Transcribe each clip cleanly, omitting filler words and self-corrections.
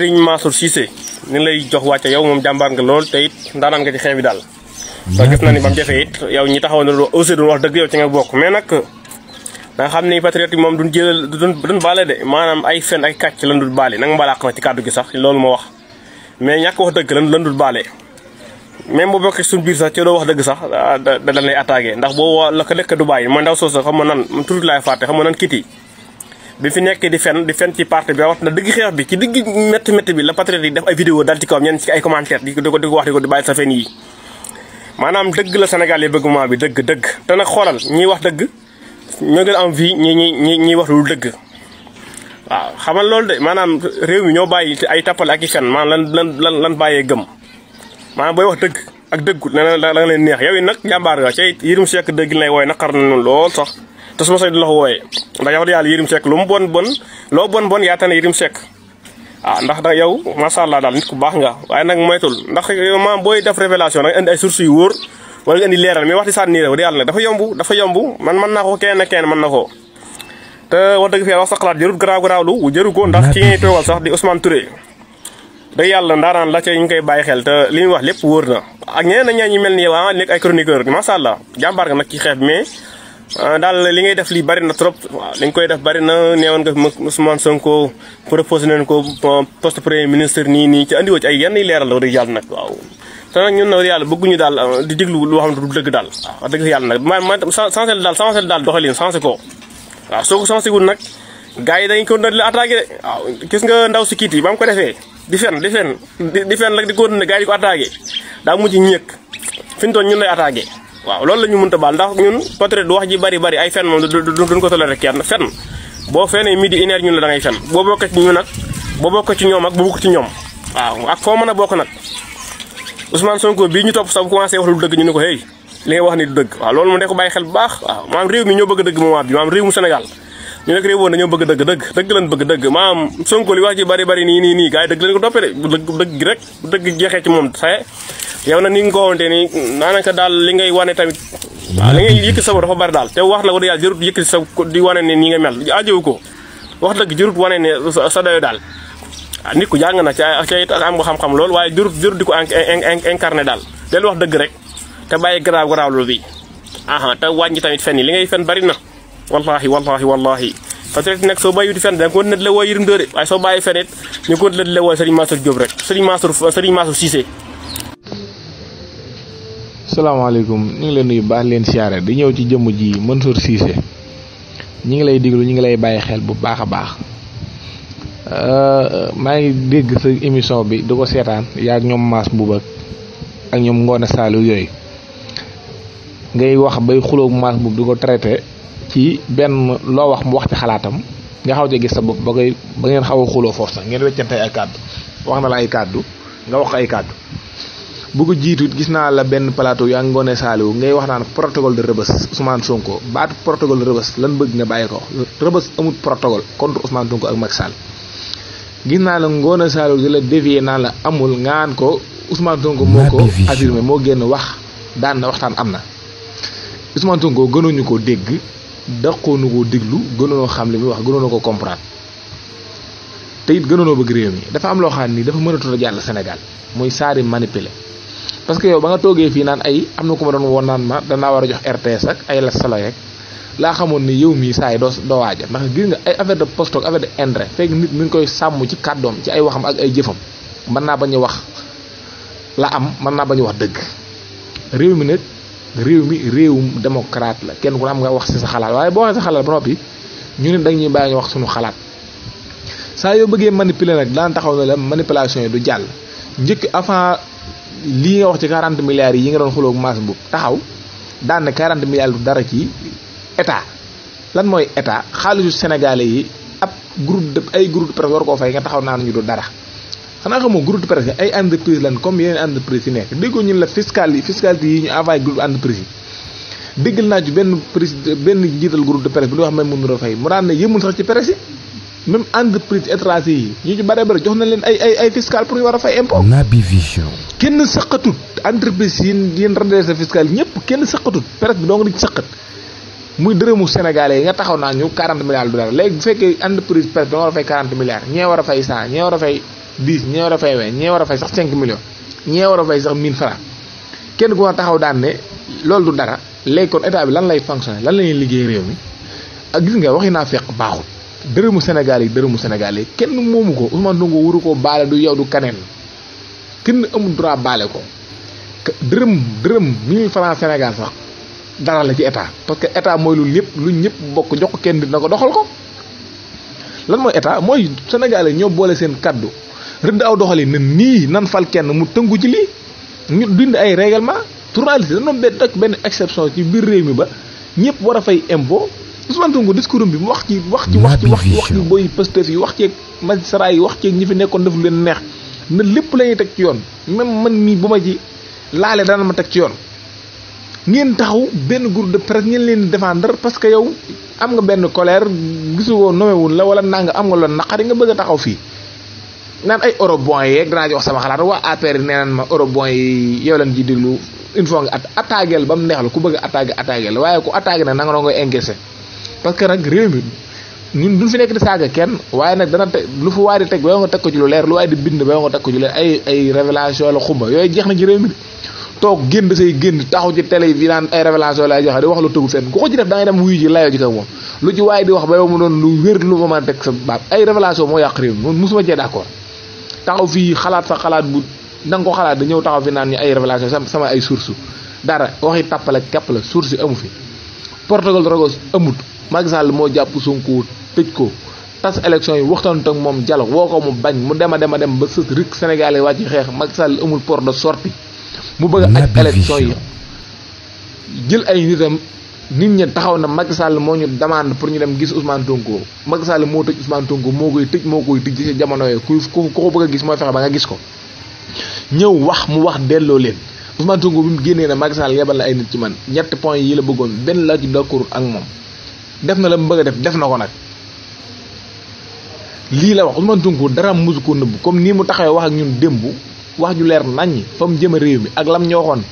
Serigne Mansour Cissé ni lay jox wàcce yow moom jàmbaar nga lool te it ndaanaan nga ci xeex bi daal te gis na ni ba mu jafee it yow ñi taxaw na aussi duñ wax dëgg yow ci nga bokk mais nag da nga xam ni patriote yi moom duñ jëlal duñ baale de maanaam ay fen ay kàcc lan dul baale nanga mbalaq na ci kàddu gi sax loolu moo wax mais ñàkk wax dëgg lan dul baale même boo bokkee suñu biir sax ci doo wax dëgg sax da lay attaqué ndax boo la ko lekk du bàyyi mooy ndaw soosu xam nga nan tuuti laay fàtte xam nga nan kiti bi fi nekk di fen ci parti bi wax na dëgg xeex bi ci digg métti bi la patriote yi def ay vidéo dal ci kawam ñenn ci ay commentaire di ko wax di ko bàyyi sa fen yi maanaam dëgg la Sénégal yi bëgg moment bi dëgg te nag xoolal ñiy wax dëgg ñoo gën am vie ñi wax lu dëgg waaw xamal loolu de maanaam réew mi ñoo bàyyi ay tappale ak i fen maanaam lan bàyyee gëm maanaam booy wax dëgg ak dëggu la nga leen neex yow it nag jàmbaar nga ci Yérim Seck dëgg lay wooye naqar na lool sax te su ma soy di la ko wooyee ndax yow yàlla Yérim Seck lu mu loo bon yaa tane Yérim Seck waaw ndax da yow macha allah daal nit ku baax nga waaye nag moytul ndax maam booy def révélation da nga indi ay sources yu wóor wala nga indi leeral mais wax di sànni rek yàlla nag dafa yomb man mën naa ko kenn mën na ko te wax dëgg fi wax sa xalaat jërut garaawlu jëru ko ndax ci ngay toogal sax di Ousmane Touré da yàlla ndaaraan la ca ñu koy bàyyi xel te li ñuy wax lépp wóor na ak ñeneen ñi mel ni yow nekk ay chroniqueur macha allah jàmbaar nga nag ci xeex mais daal li ngay def lii bari na trop waaw li nga koy def bari na neewoon nga Ousmane Sonko proposé nañ ko poste premier ministre nii ci andiwoo ci ay yenn leeral la dëgg yàlla nag waaw te nag ñun nag yàlla bëgguñu daal di déglu loo xam ne du dëgg daal waaw wax dëgg yàlla nag ma sensé daal doxalin sensé ko waaw soo ko sensé wul nag gars yi dañ ko doon attaqué de waaw gis nga ndaw si kiit yi ba mu ko defee di fen rek di continuer gars yi di ko attaqué daa mujj ñëkk fi ñu toon ñun lay attaqué waaw loolu la ñu mënta baal ndax ñun peut-être du wax ji bari ay fen moom duñ ko toléré kenn fen boo fenee midi une heure ñun la da ngay fen boo bokk ci ñu nag boo bokk ci ñoom ak boo bokk ci ñoom waaw ak foo mën a bokk nag Ousmane Sonko bii ñu topp sax bu commencé wax lu dëgg ñu ne ko hey li ngay wax ni du dëgg waaw loolu mu ne ko bàyyi xel bu baax waaw maanaam réew mi ñoo bëgg dëgg moment bi maanaam réew mu Sénégal ñu nekk réew woon dañoo bëgg dëgg lañ bëgg dëgg maanaam Sonko li wax ji bari nii gars yi dëgg lañ ko toppee de dëgg rek bu dëgg jeexee ci moom saye yow na ni nga ko wonte ni daanaka daal li ngay wane tamit waaw li ngay yëkkati sa bopp dafa bari daal te wax la ko yàlla jërut yëkkati sa di wane ne nii nga mel ajowu ko wax dëgg jërut wane ne sa dayo daal waaw nit ku jàng na ca am nga xam-xam loolu waaye jërut di ko incarné daal del wax dëgg rek te bàyyi garaaw loolu bi te wàññi tamit fen yi li ngay fen bari na wallahi peut-être nag soo bàyyi di fen da nga continué di la woo Yérim Dóore waaye soo bàyyi fen it ñu continué di la woo Serigne Mansour Diop rek Serigne Mansour Cissé. salaamaaleykum ñu ngi leen nuyu baax leen siyaare di ñëw ci jëmm ji Mansour Cissé ñi ngi lay diglu ñi ngi lay bàyyi xel bu baax a baax maa ngi dégg sa émission bi di ko seetaan yaa ak ñoom Mass Mboup ak ñoom Ngoone Saliou yooyu ngay wax bay xulóog Mass Mboup di ko traité ci benn loo wax mu wax ci xalaatam nga xaw ci gis sa bopp ba ngeen xaw a xuloo foofu sax ngeen weccante ay kàddu wax na la ay kàddu nga wax ay kàddu bu ko jiitu gis naa la benn plateau yaa Ngoone Saliou ngay wax naan protocole de Rebeuss Ousmane Sonko baatu protocole de Rebeuss lan bëgg nga bàyyi ko Rebeuss amul protocole contre Ousmane Sonko ak Macky Sall gis naa la Ngoone Saliou di la dévier naan la amul ngaan ko Ousmane Sonko moo ko affirmé moo génn wax daan na waxtaan am na Ousmane Sonko gënuñu ko dégg daqoonu ko déglu gënoonoo xam li muy wax gënoonoo ko comprendre te it gënoonoo bëgg réew mi dafa am loo xam ni dafa mënatul a jàll Sénégal muy saari manipuler parce que yow ba nga toogee fii naan ay am na ku ma doon woon naan ma danaa war a jox RTS ak ay la salo yeeg laa xamoon ni yow mii saa yi doo waaja ndax gis nga ay affaire de poste ak affaire de intérêt fekk nit mi ngi koy sàmm ci kàddoom ci ay waxam ak ay jëfam mën naa bañ a wax la am mën naa bañ a wax dëgg réew mi nag réewum démocrate la kenn ku ne am nga wax ci sa xalaat waaye boo waxee sa xalaat ba noppi ñu ne dañuy bàyyi ñu wax suñu xalaat saa yoo bëggee manipuler nag daan taxaw na la manipulation yi du jàll njëkk avant lii nga wax ci 40 milliards yi nga doon xulóog Mass Mboup taxaw daan ne 40 milliards du dara ci état lan mooy état xaalisu sénégalais yi ab ay groupe de presse war koo fay nga taxaw naan ñu du dara xanaa xamoo groupe de presse ay entreprise lan comme yeneen entreprise yi nekk déggoo ñun la fiscalité yi ñu envoyé groupe entreprise yi déggal naa ci benn njiital groupe de presse bi ñu wax même mënul a fay mu daan ne yëmul sax ci presse yi même entreprise étranger yi ñu ci bare jox na leen ay fiscal pour ñu war a fay impôt. Naby Vision. kenn sëqatut entreprise yi redressé fiscal ñëpp kenn sëqatut presse bi doo nga di sëqat muy dërëmu sénégalais yi nga taxaw naa ñu 40 milliards du dara léegi bu fekkee entreprise presse bi da nga war a fay 40 milliards ñee war a fay 100 ñee war a fay 10 ñee war a fay 20 ñee war a fay sax 5 millions ñee war a fay sax 1000 francs kenn ku ma taxaw daan ne loolu du dara léegi kon état bi lan lay fonctionner lan lay liggéey réew mi ak gis nga waxi naa fekk baaxul dërëmu Sénégal yi kenn moomu ko Ousmane Sonko waru koo baale du yow du kaneen kenn amul droit baale ko dërëm 1000 francs Sénégal sax dara la ci état parce que état mooy lu lépp lu ñëpp bokk jox ko kenn dina ko doxal ko lan mooy état mooy Sénégalais ñoo boole seen kaddu rëdd aw doxali ne nii nan fal kenn mu tënku ci lii ñu dindi ay règlement journaliste dañu doon benn exception ci biir réew mi ba ñëpp war a fay impôt Ousmane Sonko discours bi mu wax ci booy Pastef yi wax ci magistrat yi wax ci ñi fi nekkoon def leen neex na lépp la ñuy teg ci yoon même man mii bu ma ci laale dana ma teg ci yoon ngeen taxaw benn groupe de presse ngeen leen défendre parce que yow am nga benn colère gisu woo nomewul la wala nanga am nga loon naqari nga bëgg a taxaw fii naan ay eurobond yeeg danaa ci wax sama xalaat waa APR yi nee naan ma eurobond yi yow leen ji déglu il faut nga attaqué ba mu neex la ku bëgg a attaqué la waaye ku attaqué nag nanga doon koy encaissé parce que nag réew mi ñun duñ fi nekk di saaga kenn waaye nag dana teg lu fa waay di teg ba nga teg ko ci lu leer lu waay di bind ba nga teg ko ci lu leer ay révélation la xumba yooyu jeex na ci réew mi toog génn say génn taxaw ci télé yi naan ay révélation lay joxe di wax lu tëggu fenn ku ko ci def da ngay dem wuyu ji layoo ji ko moom lu ci waaye di wax ba yow mu doon lu wér lu ma mën a teg sa baat ay révélation moo yàq réew mi moom mosuma cee d'accord taxaw fii xalaat sa xalaat bu da nga ko xalaat da ñëw taxaw fi naan ñu ay révélation sama ay source dara waxi tàppale képp la source amu fi Portugal Drogos amut Macky Sall moo jàpp Sonko tëj ko tas élection yi waxtaan ak moom dialogue woo ko mu bañ mu dem ba sës rik Sénégal yi wàcc xeex Macky Sall amul port de sortie mu bëgg ak élection yi jël ay nitam nit ñi taxaw na Macky Sall moo ñu demande pour ñu dem gis Ousmane Sonko Macky Sall moo tëj Ousmane Sonko moo koy tëj ci jamono yooyu ku ko bëgg a gis mooy fexe ba nga gis ko ñëw wax mu wax delloo leen Ousmane Sonko bi mu génnee na Macky Sall yebal na ay nit ci man ñetti point yi la bëggoon benn la ci d'accord ak moom def na la mu bëgg a def na ko nag lii la wax Ousmane Sonko dara musu ko nëbb comme nii mu taxawee wax ak ñun démb wax ju leer naññ fa mu jëm réew mi ak lam ñu waxoon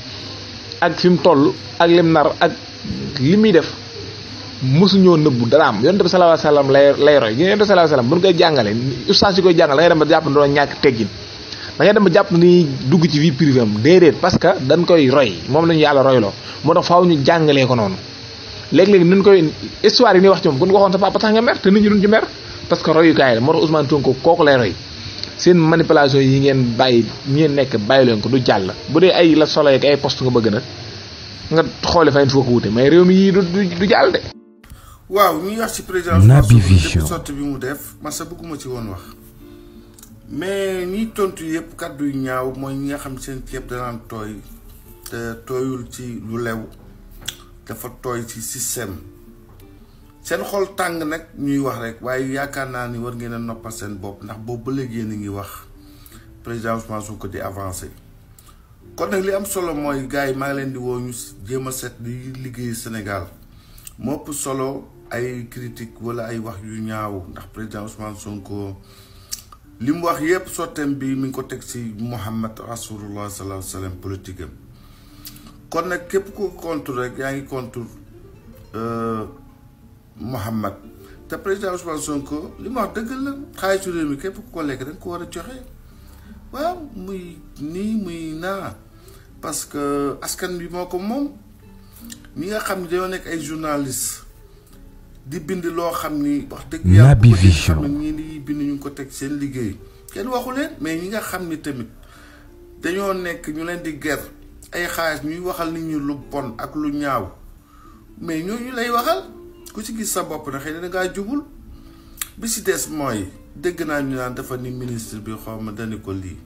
ak fi mu toll ak lim nar ak li muy def mosuñoo nëbbu daraam yonent bi sallallahu alayhi wasallam lay roy yonent bi sallallahu alayhi wasallam bu ñu koy jàngale ustaas yi koy jàngale da ngay dem ba jàpp ne doon ñàkk teggin da ngay dem ba jàpp ni dugg ci vie privée am déedéet parce que dañ koy roy moom lañu yàlla royloo moo tax faaw ñu jàngalee ko noonu léegi-léegi nañ koy histoire yi ni wax ci moom bu ñu waxoon sa papa tax nga mer te nit ñi duñ ci mer parce que royukaay la moo tax Ousmane Sonko kooku lay roy seen manipulation yi ngeen bàyyi ngeen nekk bàyyi leen ko du jàll bu dee ay la solo ak ay poste nga bëgg nag nga xoole fay foo ko wute mais réew mi yii du jàll de. waaw ñuy wax ci président Naby Vision sortie bi mu def man sa bëgguma ci woon wax mais ñiy tontu yëpp kàddu yu ñaaw mooy ñi nga xam seen ceeb danaan tooy te tooyul ci lu lew dafa tooy ci système seen xol tàng nag ñuy wax rek waaye yaakaar naa ni war ngeen a noppal seen bopp ndax boobu ba léegi yéen a ngi wax président Ousmane Sonko di avancé kon nag li am solo mooy gars yi maa ngi leen di woo ñu jéem a set di liggéey Sénégal moo ëpp solo ay critique wala ay wax yu ñaaw ndax président Ousmane Sonko li mu wax yépp sotteem bi mi ngi ko teg ci Muhammad Rasulullah sallallahu alayhi wa sallam politique am kon nag képp ku contre rek yaa ngi contre Muhammad te président Ousmane Sonko li mu wax dëgg la xaalisu réew mi képp ku ko lekk da nga ko war a joxe waaw muy nii muy naa parce que askan bi moo ko moom ñi nga xam ne dañoo nekk ay journaliste di bind loo xam ni wax dëgg yàlla bu ko xam ne ñii di bind ñu ngi ko teg seen liggéey kenn waxu leen mais ñi nga xam ni tamit dañoo nekk ñu leen di ger ay xaalis ñuy waxal nit ñi lu bon ak lu ñaaw mais ñooñu lay waxal ku ci gis sa bopp na xëy na dangaa jubul bi si des mooy dégg naa ñu naan dafa ni ministre bi xaw ma dani ko lii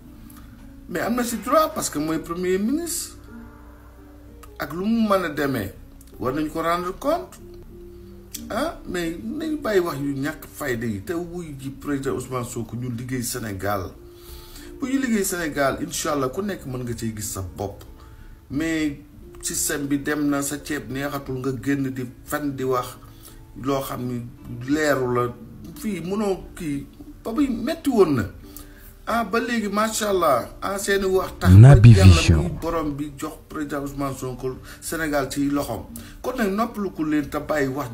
mais am na si droit parce que mooy premier ministre ak lu mu mën a demee war nañ ko rendre compte ah mais nañ bàyyi wax yu ñàkk fayda yi te wuy ji président Ousmane Sonko ñu liggéey Sénégal bu ñu liggéey Sénégal incha allah ku nekk mën nga cee gis sa bopp mais système bi dem na sa ceeb neexatul nga génn di fan di wax loo xam ni leeru la fii mënoo kii ba muy metti woon na ah ba léegi macha allah ah seeni wax tax Naby yàlla Vision muy borom bi jox président Ousmane Sonko Sénégal ci loxoom kon nag noppalu ko leen te bàyyi wax